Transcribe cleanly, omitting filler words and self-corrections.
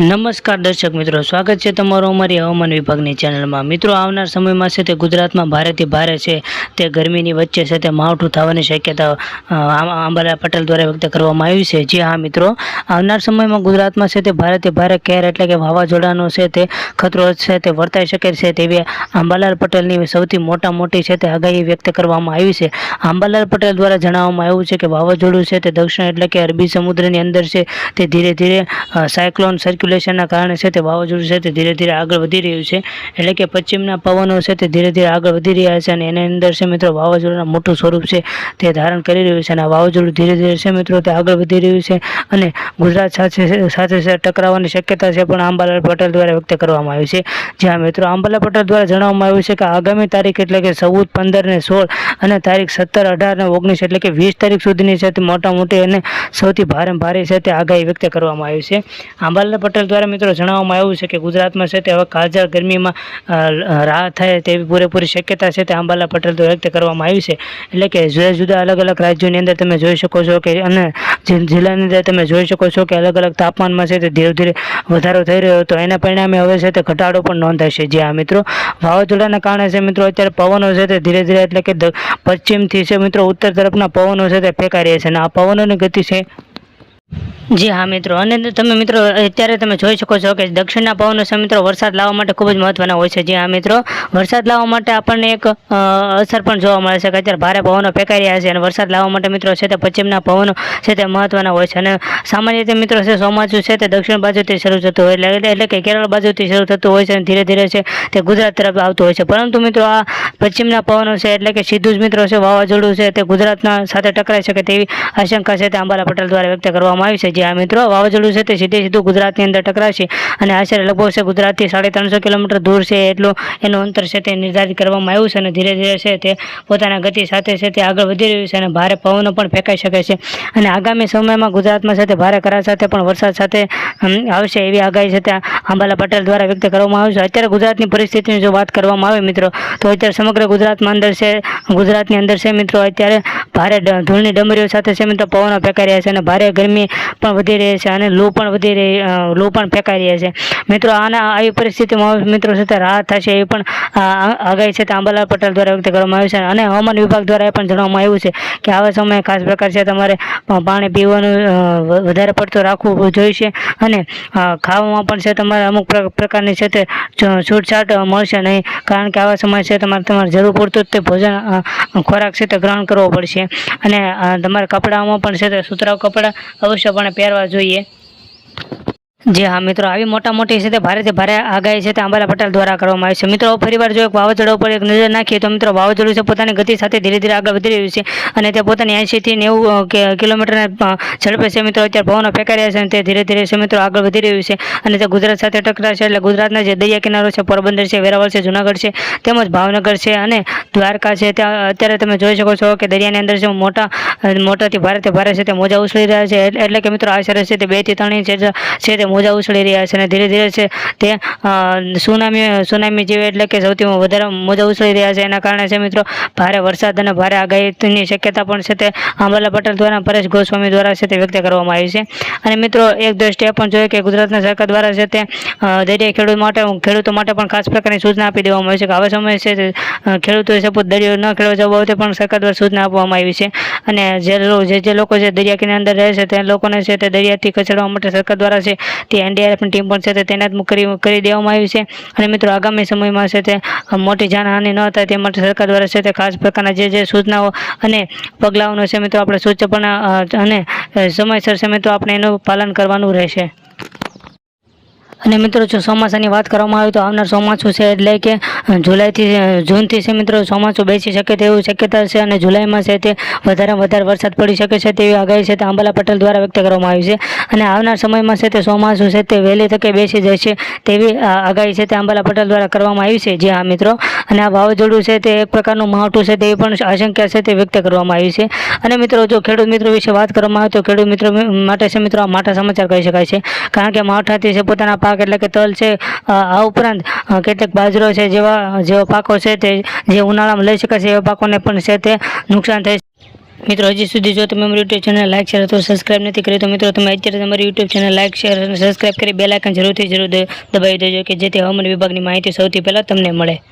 નમસ્કાર દર્શક મિત્રો, સ્વાગત છે તમારું અમારી હવામાન વિભાગની ચેનલમાં। મિત્રો, આવનાર સમયમાં છે તે ગુજરાતમાં ભારેથી ભારે છે તે ગરમીની વચ્ચે છે તે માવઠું થવાની શક્યતા અંબાલાલ પટેલ દ્વારા વ્યક્ત કરવામાં આવી છે। જી હા મિત્રો, આવનાર સમયમાં ગુજરાતમાં છે તે ભારેથી ભારે કહેર એટલે કે વાવાઝોડાનો છે તે ખતરો છે તે વર્તાઈ શકે છે તેવી અંબાલાલ પટેલની સૌથી મોટી છે તે આગાહી વ્યક્ત કરવામાં આવી છે। અંબાલાલ પટેલ દ્વારા જણાવવામાં આવ્યું છે કે વાવાઝોડું છે તે દક્ષિણ એટલે કે અરબી સમુદ્રની અંદર છે તે ધીરે ધીરે સાયક્લોન સર્ક્યુલેશનના કારણે છે તે વાવાઝોડું છે તે ધીરે ધીરે આગળ વધી રહ્યું છે, એટલે કે પશ્ચિમના પવનો છે તે ધીરે ધીરે આગળ વધી રહ્યા છે અને એની અંદર છે મિત્રો વાવાઝોડાના મોટું સ્વરૂપ છે તે ધારણ કરી રહ્યું છે અને આ વાવાઝોડું ધીરે ધીરે છે મિત્રો તે આગળ વધી રહ્યું છે અને ગુજરાત સાથે ટકરાવવાની શક્યતા છે પણ અંબાલાલ પટેલ દ્વારા વ્યક્ત કરવામાં આવી છે। જ્યાં મિત્રો અંબાલાલ પટેલ દ્વારા જણાવવામાં આવ્યું છે કે આગામી તારીખ એટલે કે 14, 15 ને 16 અને તારીખ 17, 18 ને 19 એટલે કે 20 તારીખ સુધીની છે તે મોટી અને સૌથી ભારે છે તે આગાહી વ્યક્ત કરવામાં આવી છે। અંબાલાલ પટેલ દ્વારા મિત્રો જણાવવામાં આવ્યું છે કે ગુજરાતમાં છે તે હવે કાળઝાળ ગરમીમાં રાહત થાય તેવી પૂરેપૂરી શક્યતા છે તે અંબાલાલ પટેલ દ્વારા વ્યક્ત કરવામાં આવી છે। એટલે કે જુદા જુદા અલગ રાજ્યોની અંદર તમે જોઈ શકો છો કે અને જિલ્લાની અંદર તમે જોઈ શકો છો કે અલગ તાપમાનમાં છે તે ધીરે ધીરે વધારો થઈ રહ્યો હતો, એના પરિણામે હવે છે તે ઘટાડો પણ નોંધાશે। જે આ મિત્રો વાવાઝોડાના કારણે છે મિત્રો અત્યારે પવનો છે તે ધીરે ધીરે એટલે કે પશ્ચિમથી છે મિત્રો ઉત્તર તરફના પવનો છે તે ફેંકાઈ રહ્યા છે અને આ પવનોની ગતિ છે। જી હા મિત્રો, અને તમે મિત્રો અત્યારે તમે જોઈ શકો છો કે દક્ષિણના પવનો છે મિત્રો વરસાદ લાવવા માટે ખૂબ જ મહત્વના હોય છે। જી હા મિત્રો, વરસાદ લાવવા માટે આપણને એક અસર પણ જોવા મળે છે કે અત્યારે ભારે પવનો ફેંકાઈ રહ્યા છે અને વરસાદ લાવવા માટે મિત્રો છે તે પશ્ચિમના પવનો છે તે મહત્વના હોય છે અને સામાન્ય રીતે મિત્રો છે ચોમાસું છે તે દક્ષિણ બાજુથી શરૂ થતું હોય એટલે કે કેરળ બાજુથી શરૂ થતું હોય છે અને ધીરે ધીરે છે તે ગુજરાત તરફ આવતું હોય છે, પરંતુ મિત્રો આ પશ્ચિમના પવનો છે એટલે કે સીધું જ મિત્રો છે વાવાઝોડું છે તે ગુજરાતના સાથે ટકરાઈ શકે તેવી આશંકા છે તે અંબાલાલ પટેલ દ્વારા વ્યક્ત કરવામાં આવી છે। આ મિત્રો વાવાઝોડું છે તે સીધું ગુજરાતની અંદર ટકરાશે અને આશરે લગભગ છે ગુજરાતથી 350 કિલોમીટર દૂર છે એટલું એનું અંતર છે તે નિર્ધારિત કરવામાં આવ્યું છે અને ધીરે ધીરે છે તે પોતાના ગતિ સાથે છે તે આગળ વધી રહ્યું છે અને ભારે પવનો પણ ફેંકાઈ શકે છે અને આગામી સમયમાં ગુજરાતમાં છે તે ભારે કરા સાથે પણ વરસાદ સાથે આવશે એવી આગાહી છે તે અંબાલાલ પટેલ દ્વારા વ્યક્ત કરવામાં આવી છે। અત્યારે ગુજરાતની પરિસ્થિતિની જો વાત કરવામાં આવે મિત્રો તો અત્યારે સમગ્ર ગુજરાતની અંદર છે મિત્રો અત્યારે ભારે ધૂળની ડમરીઓ સાથે છે મિત્રો પવનો ફેંકાઈ રહ્યા છે અને ભારે ગરમી પણ વધી રહી છે અને લૂ પણ ફેંકાઈ રહ્યા છે મિત્રો। આવી પરિસ્થિતિમાં મિત્રો છે તે રાહત થશે એવી પણ આગાહી છે તે અંબાલાલ પટેલ દ્વારા વ્યક્ત કરવામાં આવી છે અને હવામાન વિભાગ દ્વારા એ પણ જણાવવામાં આવ્યું છે કે આવા સમયે ખાસ પ્રકાર છે તમારે પાણી પીવાનું વધારે પડતું રાખવું જોઈશે અને ખાવામાં પણ છે તમારે અમુક પ્રકારની છે તે છૂટછાટ મળશે નહીં, કારણ કે આવા સમય છે તમારે જરૂર પૂરતું તે ભોજન ખોરાક છે તે ગ્રહણ કરવો પડશે અને તમારે કપડામાં પણ છે તે સુતરાઉ કપડાં અવશ્યપણે પહેરવા જોઈએ। જી હા મિત્રો, આવી મોટી છે તે ભારેથી ભારે આગાહી છે તે અંબાલાલ પટેલ દ્વારા કરવામાં આવી છે। મિત્રો ફરીવાર જો એક વાવાઝોડા ઉપર એક નજર નાખીએ તો મિત્રો વાવાઝોડું છે પોતાની ગતિ સાથે ધીરે ધીરે આગળ વધી રહ્યું છે અને તે પોતાની 80 થી 90 કિલોમીટરના ઝડપે છે મિત્રો અત્યારે પવનો ફેંકાઈ રહ્યા છે અને તે ધીરે ધીરે છે મિત્રો આગળ વધી રહ્યું છે અને તે ગુજરાત સાથે ટકરાશે એટલે ગુજરાતના જે દરિયા કિનારો છે પોરબંદર છે, વેરાવળ છે, જુનાગઢ છે તેમજ ભાવનગર છે અને દ્વારકા છે ત્યાં અત્યારે તમે જોઈ શકો છો કે દરિયાની અંદર જે મોટાથી ભારે છે તે મોજા ઉછળી રહ્યા છે, એટલે કે મિત્રો આશરે છે તે 2 થી 3 ઇંચ છે તે મોજા ઉછળી રહ્યા છે અને ધીરે ધીરે છે તે સુનામી જેવી એટલે કે સૌથી વધારે મોજા ઉછળી રહ્યા છે, એના કારણે છે મિત્રો ભારે વરસાદ અને ભારે આગાહીની શક્યતા પણ છે તે અંબાલાલ પટેલ દ્વારા પરેશ ગોસ્વામી દ્વારા છે તે વ્યક્ત કરવામાં આવી છે। અને મિત્રો એક દ્રષ્ટિએ પણ જોઈએ કે ગુજરાતના સરકાર દ્વારા છે તે દરિયાઈ ખેડૂતો માટે પણ ખાસ પ્રકારની સૂચના આપી દેવામાં આવી છે કે આવા સમયે છે તે ખેડૂતોએ સપોઝ દરિયો ન ખેડવા જવા બાબતે પણ સરકાર દ્વારા સૂચના આપવામાં આવી છે અને જે લોકો છે દરિયા કિનારા અંદર રહે છે તે લોકોને છે તે દરિયાથી ખસેડવા માટે સરકાર દ્વારા છે તે NDRFની ટીમ પણ છે તે તૈનાત કરી દેવામાં આવી છે અને મિત્રો આગામી સમયમાં છે તે મોટી જાનહાનિ ન થાય તે માટે સરકાર દ્વારા છે તે ખાસ પ્રકારના જે સૂચનાઓ અને પગલાઓનો છે મિત્રો આપણે સૂચપણ અને સમયસર છે મિત્રો આપણે એનું પાલન કરવાનું રહેશે। અને મિત્રો જો ચોમાસાની વાત કરવામાં આવે તો આવનાર ચોમાસું છે એટલે કે જૂનથી છે મિત્રો ચોમાસું બેસી શકે તેવી શક્યતા છે અને જુલાઈમાં છે તે વધારે વરસાદ પડી શકે છે તેવી આગાહી છે તે અંબાલાલ પટેલ દ્વારા વ્યક્ત કરવામાં આવી છે અને આવનાર સમયમાં છે તે ચોમાસું છે તે વહેલી તકે બેસી જશે તેવી આગાહી છે તે અંબાલાલ પટેલ દ્વારા કરવામાં આવી છે। જી હા મિત્રો, અને આ વાવાઝોડું છે તે એક પ્રકારનું માવઠું છે તેવી પણ આશંકા છે તે વ્યક્ત કરવામાં આવી છે અને મિત્રો જો ખેડૂત મિત્રો વિશે વાત કરવામાં આવે તો ખેડૂત મિત્રો માટે છે મિત્રો આ માઠા સમાચાર કહી શકાય છે, કારણ કે માવઠાથી છે પોતાના પાક એટલે કે તલ છે આ ઉપરાંત કેટલાક બાજરો છે જેવા પાકો છે તે જે ઉનાળામાં લઈ શકાશે એવા પાકોને પણ છે તે નુકસાન થઈ મિત્રો હજી સુધી જો તમે અમારી યુટ્યુબ ચેનલ લાઈક શેર અથવા સબસ્ક્રાઇબ નથી કરી તો મિત્રો તમે અત્યારે તમારી યુટ્યુબ ચેનલ લાઈક શેર અને સબસ્ક્રાઇબ કરી બેલ આઇકન જરૂર દબાવી દેજો કે જેથી હવામાન વિભાગની માહિતી સૌથી પહેલાં તમને મળે.